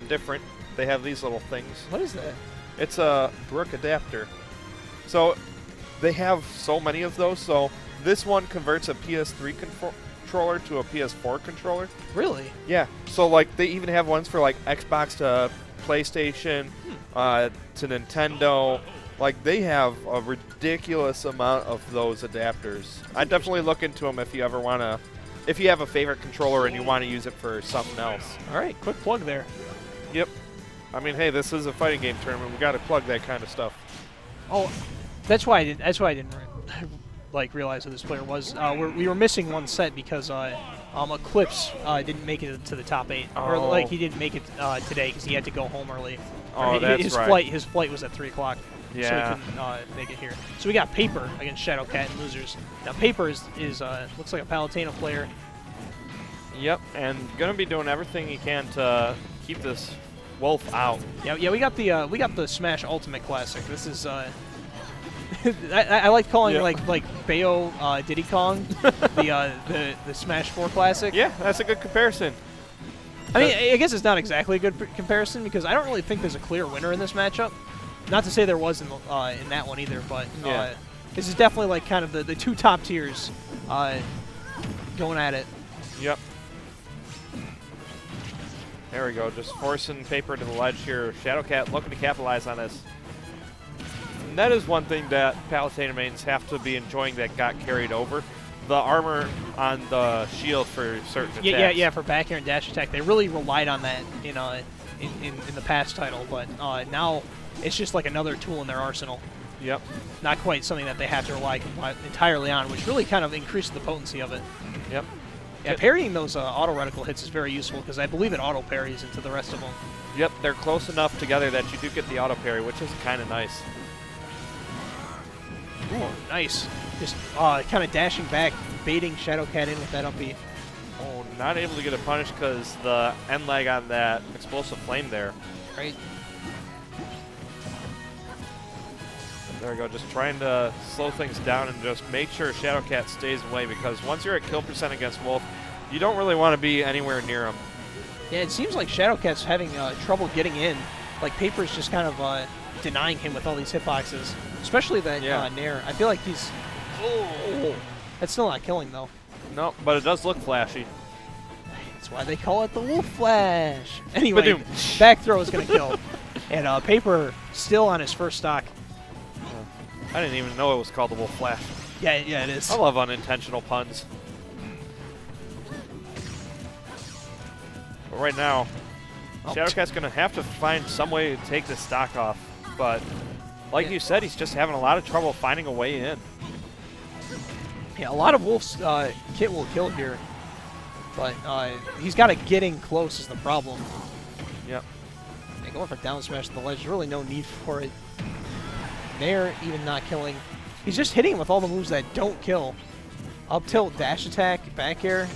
different. They have these little things. What is that? It's a brick adapter. So they have so many of those. So this one converts a PS3 controller to a PS4 controller. Really? Yeah. So like they even have ones for like Xbox to PlayStation, to Nintendo. Like they have a ridiculous amount of those adapters. I'd definitely look into them if you ever want to. If you have a favorite controller and you want to use it for something else. All right, quick plug there. Yep. I mean, hey, this is a fighting game tournament. We got to plug that kind of stuff. Oh, that's why I didn't like realize who this player was. We were missing one set because Eclipse didn't make it to the top 8, or like he didn't make it today because he had to go home early. Oh, that's right. His flight was at 3 o'clock. Yeah. So he couldn't make it here. So we got Paper against Shadowcat and losers. Now Paper is looks like a Palutena player. Yep, and gonna be doing everything he can to keep this wolf out. Yeah. We got the Smash Ultimate Classic. This is I like calling like Bayo Diddy Kong the Smash 4 Classic. Yeah, that's a good comparison. I mean, I guess it's not exactly a good comparison because I don't really think there's a clear winner in this matchup. Not to say there was in that one either, but this is definitely like kind of the two top tiers going at it. Yep. There we go, just forcing Paper to the ledge here. Shadowcat looking to capitalize on this. And that is one thing that Palutena mains have to be enjoying that got carried over. The armor on the shield for certain attacks. Yeah, for back air and dash attack. They really relied on that in the past title, but now it's just like another tool in their arsenal. Yep. Not quite something that they have to rely entirely on, which really kind of increases the potency of it. Yep. Yeah, parrying those auto reticle hits is very useful because I believe it auto parries into the rest of them. Yep, they're close enough together that you do get the auto parry, which is kind of nice. Ooh, nice. Just kind of dashing back, baiting Shadowcat in with that up B. Oh, not able to get a punish because the end lag on that explosive flame there. Right. There we go, just trying to slow things down and just make sure Shadowcat stays away because once you're at kill percent against Wolf, you don't really want to be anywhere near him. Yeah, it seems like Shadowcat's having trouble getting in. Like Paper's just kind of denying him with all these hitboxes, especially that Nair. I feel like he's... Oh, that's still not killing though. No, but it does look flashy. That's why they call it the Wolf Flash. Anyway, back throw is going to kill. And Paper still on his first stock. I didn't even know it was called the Wolf Flash. Yeah, it is. I love unintentional puns. But right now, Shadowcat's going to have to find some way to take this stock off. But like you said, he's just having a lot of trouble finding a way in. Yeah, a lot of Wolf's kit will kill here. But he's got to get in close is the problem. Yep. Yeah, going for down smash to the ledge, there's really no need for it. Nair even not killing. He's just hitting him with all the moves that don't kill. Up tilt, dash attack, back air.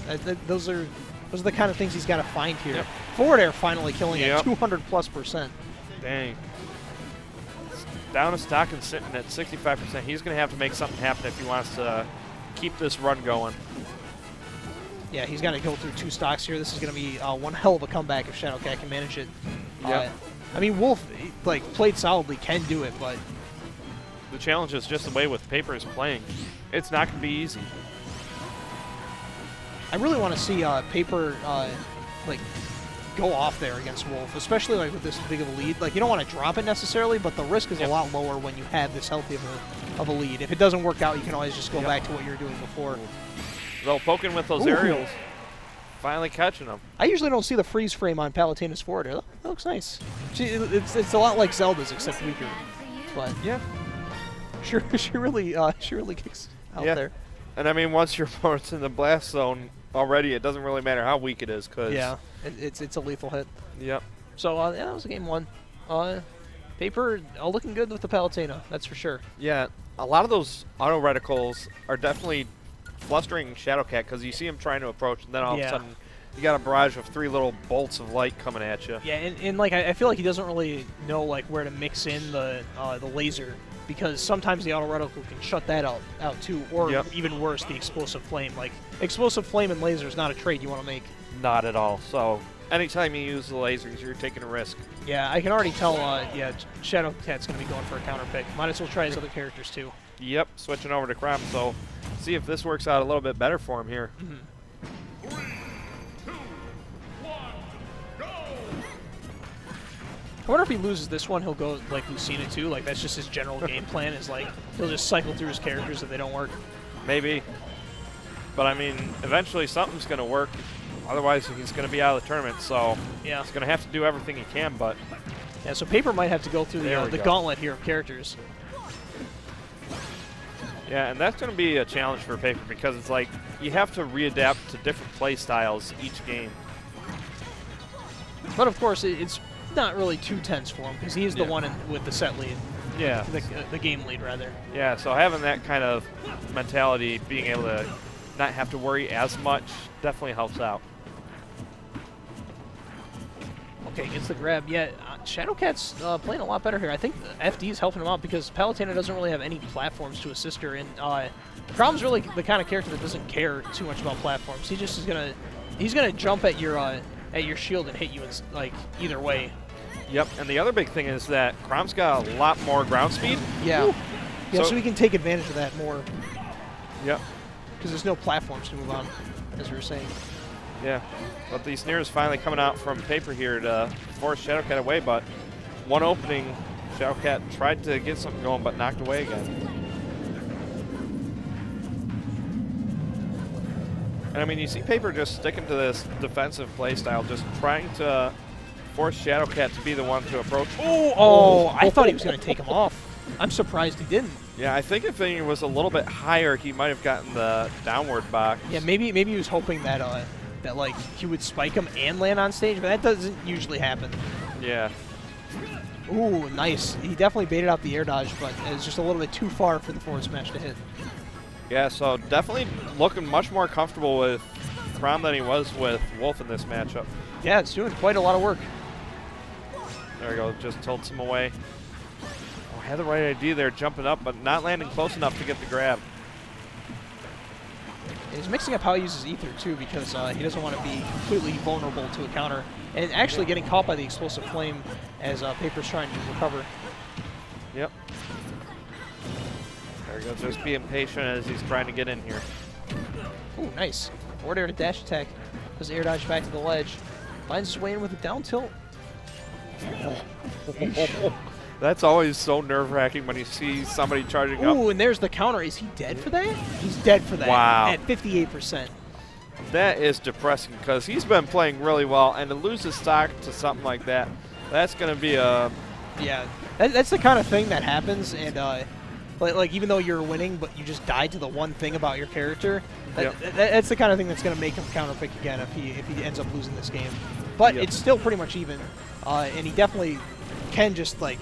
Those are the kind of things he's got to find here. Yep. Forward air finally killing at 200+%. Dang. Down a stock and sitting at 65%. He's going to have to make something happen if he wants to keep this run going. Yeah, he's got to go through 2 stocks here. This is going to be one hell of a comeback if Shadowcat can manage it. Yeah. I mean, Wolf, like, played solidly, can do it, but... The challenge is just the way with Paper is playing. It's not going to be easy. I really want to see Paper, like, go off there against Wolf, especially like with this big of a lead. Like, you don't want to drop it necessarily, but the risk is a lot lower when you have this healthy of a lead. If it doesn't work out, you can always just go back to what you were doing before. Though poking with those aerials, finally catching them. I usually don't see the freeze frame on Palutena's forward air. That looks nice. It's a lot like Zelda's, except weaker. But yeah, she really kicks out there. And I mean, once your opponent's in the blast zone already, it doesn't really matter how weak it is, cause it's a lethal hit. Yep. So yeah, that was game 1. Paper looking good with the Palutena, that's for sure. Yeah, a lot of those auto reticles are definitely flustering Shadowcat because you see him trying to approach, and then all of a sudden you got a barrage of 3 little bolts of light coming at you. Yeah, and like I feel like he doesn't really know like where to mix in the laser, because sometimes the auto reticle can shut that out too, or even worse, the explosive flame. Like explosive flame and laser is not a trade you want to make. Not at all. So anytime you use the lasers, you're taking a risk. Yeah, I can already tell, yeah, Shadowcat's going to be going for a counter pick. Might as well try his other characters, too. Yep, switching over to Chrom, so see if this works out a little bit better for him here. 3, 2, 1, go! I wonder if he loses this one, he'll go like Lucina too. Like that's just his general game plan. Is like he'll just cycle through his characters if they don't work. Maybe, but I mean, eventually something's going to work. Otherwise, he's going to be out of the tournament. So yeah, he's going to have to do everything he can. But yeah, so Paper might have to go through the gauntlet here of characters. Yeah, and that's going to be a challenge for Paper because it's like you have to readapt to different play styles each game. But of course, it's not really too tense for him because he's the one with the set lead. Yeah. The game lead, rather. Yeah, so having that kind of mentality, being able to not have to worry as much, definitely helps out. Okay, gets the grab. Yeah, Shadowcat's playing a lot better here. I think FD is helping him out because Palutena doesn't really have any platforms to assist her, and Chrom's really the kind of character that doesn't care too much about platforms. He just is he's gonna jump at your shield and hit you in, like either way. Yep, and the other big thing is that Chrom's got a lot more ground speed. Yeah. Woo. Yeah, so we can take advantage of that more. Yep. Because there's no platforms to move on, as we were saying. Yeah, but these snares finally coming out from Paper here to force Shadowcat away, but one opening, Shadowcat tried to get something going, but knocked away again. And I mean, you see Paper just sticking to this defensive play style, just trying to force Shadowcat to be the one to approach. Oh, I thought he was going to take him off. I'm surprised he didn't. Yeah, I think if he was a little bit higher, he might have gotten the downward box. Yeah, maybe he was hoping that that like he would spike him and land on stage, but that doesn't usually happen. Yeah. Ooh, nice. He definitely baited out the air dodge, but it was just a little bit too far for the forward smash to hit. Yeah, so definitely looking much more comfortable with Chrom than he was with Wolf in this matchup. Yeah, it's doing quite a lot of work. There we go, just tilts him away. Oh, had the right idea there, jumping up, but not landing close enough to get the grab. He's mixing up how he uses Ether, too, because he doesn't want to be completely vulnerable to a counter. And actually getting caught by the explosive flame as Paper's trying to recover. Yep. There we go, just being patient as he's trying to get in here. Ooh, nice. Forward air to dash attack. Does air dodge back to the ledge. Finds his way in with a down tilt. That's always so nerve-wracking when you see somebody charging up. Ooh, and there's the counter. Is he dead for that? He's dead for that. Wow. At 58%. That is depressing because he's been playing really well, and to lose his stock to something like that, that's going to be a... Yeah, that's the kind of thing that happens, and like even though you're winning, but you just died to the one thing about your character, that's the kind of thing that's going to make him counterpick again if he ends up losing this game. But it's still pretty much even, and he definitely can just like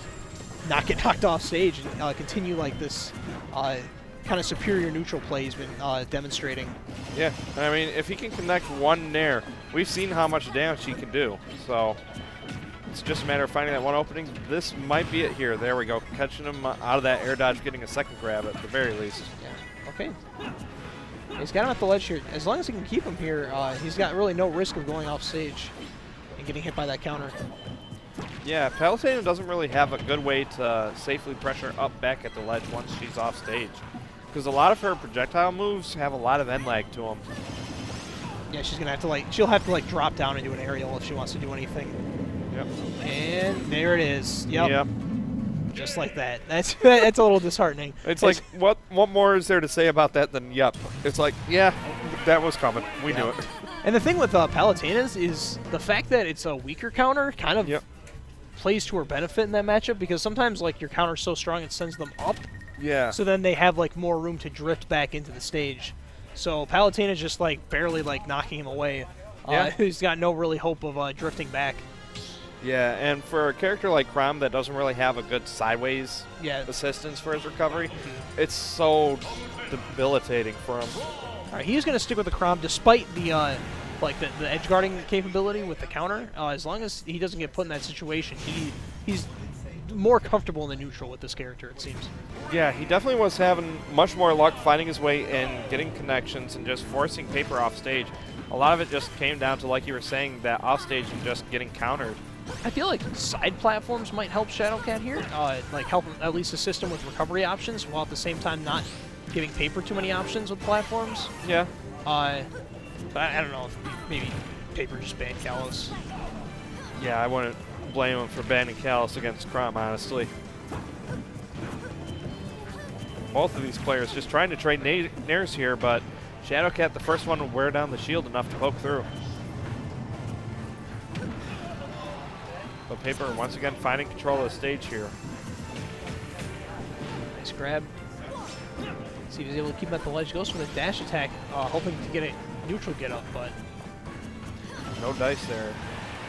not get knocked off stage and continue like this kind of superior neutral play he's been demonstrating. Yeah, I mean, if he can connect one nair, we've seen how much damage he can do. So it's just a matter of finding that one opening. This might be it here. There we go, catching him out of that air dodge, getting a second grab at the very least. Yeah. Okay. He's got him at the ledge here. As long as he can keep him here, he's got really no risk of going off stage and getting hit by that counter. Yeah, Palutena doesn't really have a good way to safely pressure up back at the ledge once she's off stage, because a lot of her projectile moves have a lot of end lag to them. Yeah, she's gonna have to she'll have to drop down and do an aerial if she wants to do anything. Yep. And there it is. Yep. Yep. Just like that. That's a little disheartening. It's like, what more is there to say about that than yep? It's like, yeah, that was coming. We knew it. And the thing with Palutena's is the fact that it's a weaker counter kind of plays to her benefit in that matchup, because sometimes your counter's so strong it sends them up. Yeah. So then they have more room to drift back into the stage. So Palutena's just barely knocking him away. He's got no really hope of drifting back. Yeah, and for a character like Chrom that doesn't really have a good sideways assistance for his recovery, it's so debilitating for him. All right, he's going to stick with the Chrom despite the the edge guarding capability with the counter. As long as he doesn't get put in that situation, he's more comfortable in the neutral with this character, it seems. Yeah, he definitely was having much more luck finding his way in, getting connections, and just forcing Paper off stage. a lot of it just came down to, like you were saying, that offstage and just getting countered. I feel like side platforms might help Shadowcat here, like help him at least assist him with recovery options, while at the same time not giving Paper too many options with platforms. Yeah. I don't know if maybe Paper just banned Kalos. Yeah, I wouldn't blame him for banning Kalos against Chrom, honestly. Both of these players just trying to trade nairs here, but Shadowcat, the first one, to wear down the shield enough to poke through. But Paper once again finding control of the stage here. Nice grab. See if he's able to keep him at the ledge. Goes for the dash attack, hoping to get a neutral get up, but no dice there.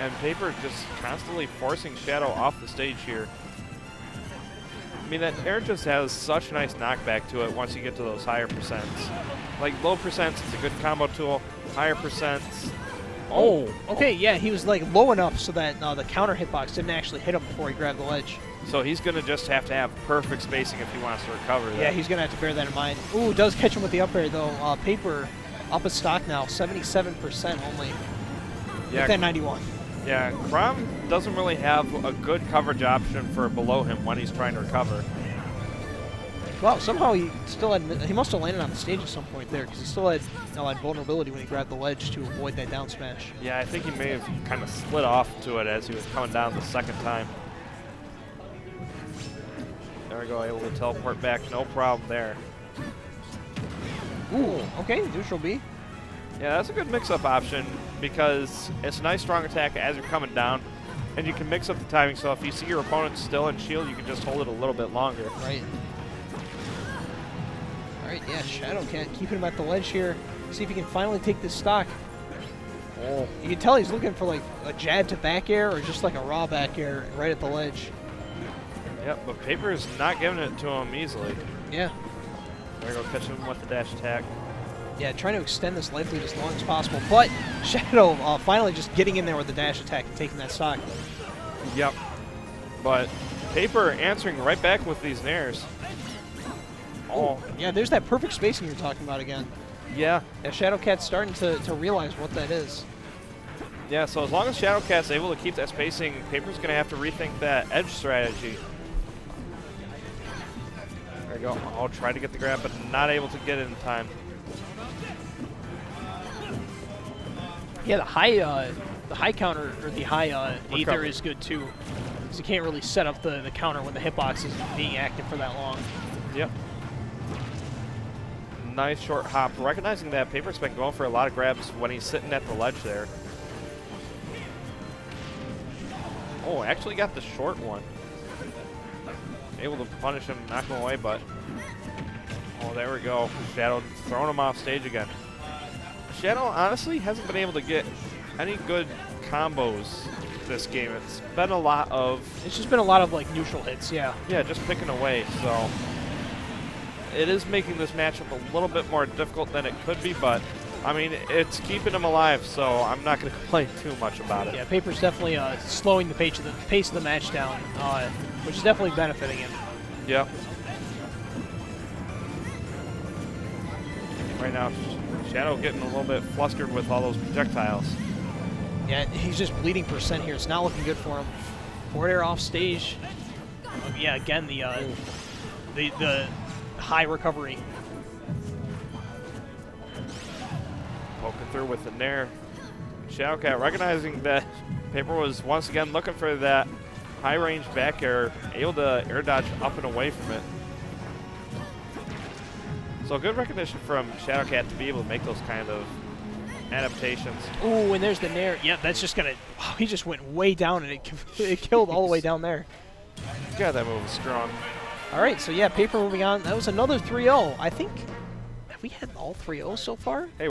And Paper just constantly forcing Shadow off the stage here. I mean, that air just has such a nice knockback to it once you get to those higher percents. Like, low percents, it's a good combo tool. Higher percents. Oh, okay, yeah, he was like low enough so that the counter hitbox didn't actually hit him before he grabbed the ledge. So he's going to just have to have perfect spacing if he wants to recover that. Yeah, he's going to have to bear that in mind. Ooh, does catch him with the up air, though. Paper up a stock now, 77% only. Yeah, with that 91. Yeah, Chrom doesn't really have a good coverage option for below him when he's trying to recover. Wow, somehow he still had, he must have landed on the stage at some point there, because he still had vulnerability when he grabbed the ledge to avoid that down smash. Yeah, I think he may have kind of slid off to it as he was coming down the second time. There we go, able to teleport back, no problem there. Ooh, okay, neutral B. Yeah, that's a good mix-up option because it's a nice strong attack as you're coming down, and you can mix up the timing, so if you see your opponent still in shield, you can just hold it a little bit longer. Right. Alright, yeah, Shadowcat keeping him at the ledge here. See if he can finally take this stock. Oh. You can tell he's looking for like a jab to back air or just like a raw back air right at the ledge. Yep, but Paper is not giving it to him easily. Yeah. There we go, catch him with the dash attack. Yeah, trying to extend this life lead as long as possible, but Shadow finally just getting in there with the dash attack and taking that stock. Yep. But Paper answering right back with these nairs. Oh. Yeah, there's that perfect spacing you're talking about again. Yeah. Yeah, Shadowcat's starting to realize what that is. Yeah, so as long as Shadowcat's able to keep that spacing, Paper's going to have to rethink that edge strategy. There we go. I'll try to get the grab, but not able to get it in time. Yeah, the high counter, or the high Aether is good too. Because you can't really set up the counter when the hitbox is being active for that long. Yep. Nice short hop. Recognizing that Paper's been going for a lot of grabs when he's sitting at the ledge there. Oh, actually got the short one. Able to punish him, knock him away, but... Oh, there we go. Shadow throwing him off stage again. Shadow honestly hasn't been able to get any good combos this game. It's been a lot of... It's just been a lot of like neutral hits, yeah. Yeah, just picking away, so... It is making this matchup a little bit more difficult than it could be, but I mean, it's keeping him alive, so I'm not going to complain too much about it. Yeah, Paper's definitely slowing the pace of the match down, which is definitely benefiting him. Yep. Right now, Shadow getting a little bit flustered with all those projectiles. Yeah, he's just bleeding percent here. It's not looking good for him. Forward air off stage. Yeah, again, the high recovery. Poking through with the nair. Shadowcat recognizing that Paper was once again looking for that high range back air, able to air dodge up and away from it. So good recognition from Shadowcat to be able to make those kind of adaptations. Ooh, and there's the nair. Yeah, that's just gonna. Wow, he just went way down and it killed all the way down there. God, that move was strong. All right, so yeah, Paper moving on. That was another 3-0. I think, have we had all 3-0s so far? Hey.